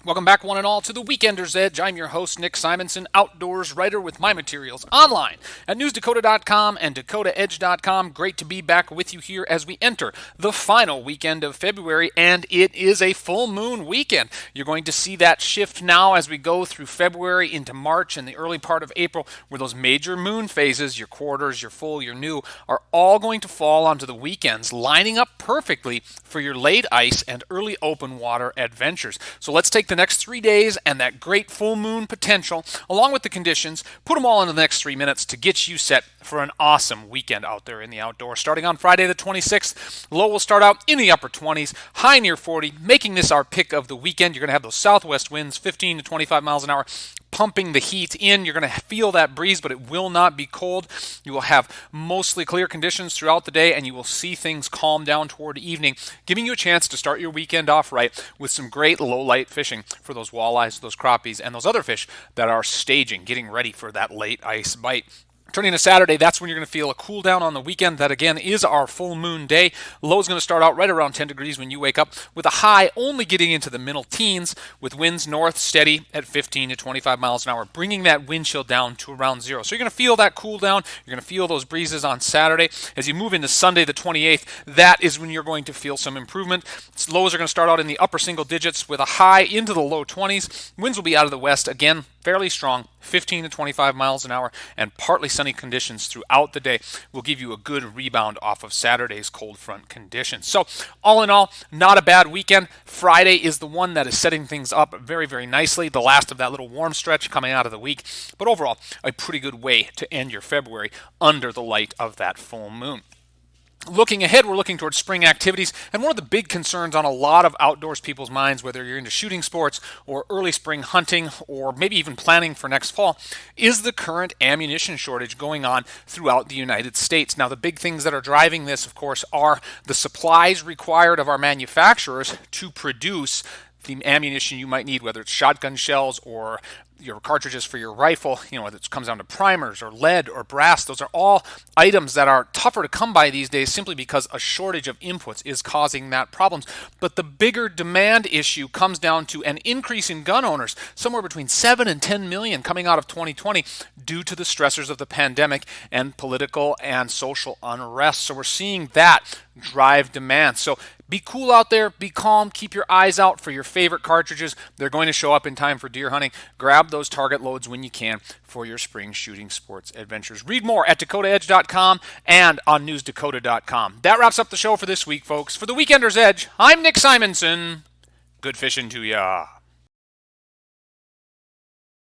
Welcome back, one and all, to the Weekender's Edge. I'm your host, Nick Simonson, outdoors writer with my materials online at newsdakota.com and dakotaedge.com. Great to be back with you here as we enter the final weekend of February, and it is a full moon weekend. You're going to see that shift now as we go through February into March and the early part of April, where those major moon phases, your quarters, your full, your new, are all going to fall onto the weekends, lining up perfectly for your late ice and early open water adventures. So let's take the next 3 days and that great full moon potential, along with the conditions, put them all into the next 3 minutes to get you set for an awesome weekend out there in the outdoors. Starting on Friday the 26th, low will start out in the upper 20s, high near 40, making this our pick of the weekend. You're going to have those southwest winds, 15 to 25 miles an hour, pumping the heat in. You're going to feel that breeze, but it will not be cold. You will have mostly clear conditions throughout the day, and you will see things calm down toward evening, giving you a chance to start your weekend off right with some great low-light fishing for those walleyes, those crappies, and those other fish that are staging, getting ready for that late ice bite. Turning to Saturday, that's when you're going to feel a cool down on the weekend. That, again, is our full moon day. Low is going to start out right around 10 degrees when you wake up, with a high only getting into the middle teens, with winds north steady at 15 to 25 miles an hour, bringing that wind chill down to around zero. So you're going to feel that cool down. You're going to feel those breezes on Saturday. As you move into Sunday the 28th, that is when you're going to feel some improvement. Lows are going to start out in the upper single digits with a high into the low 20s. Winds will be out of the west, again, fairly strong, 15 to 25 miles an hour, and partly sunny conditions throughout the day will give you a good rebound off of Saturday's cold front conditions. So, all in all, not a bad weekend. Friday is the one that is setting things up very, very nicely, the last of that little warm stretch coming out of the week. But overall, a pretty good way to end your February under the light of that full moon. Looking ahead, we're looking towards spring activities, and one of the big concerns on a lot of outdoors people's minds, whether you're into shooting sports or early spring hunting or maybe even planning for next fall, is the current ammunition shortage going on throughout the United States. Now, the big things that are driving this, of course, are the supplies required of our manufacturers to produce the ammunition you might need, whether it's shotgun shells or your cartridges for your rifle, whether it comes down to primers or lead or brass. Those are all items that are tougher to come by these days simply because a shortage of inputs is causing that problems. But the bigger demand issue comes down to an increase in gun owners, somewhere between 7 and 10 million coming out of 2020 due to the stressors of the pandemic and political and social unrest. So we're seeing that drive demand. So be cool out there, be calm, keep your eyes out for your favorite cartridges. They're going to show up in time for deer hunting. Grab those target loads when you can for your spring shooting sports adventures. Read more at dakotaedge.com and on newsdakota.com. That wraps up the show for this week, folks. For the Weekender's Edge, I'm Nick Simonson. Good fishing to ya.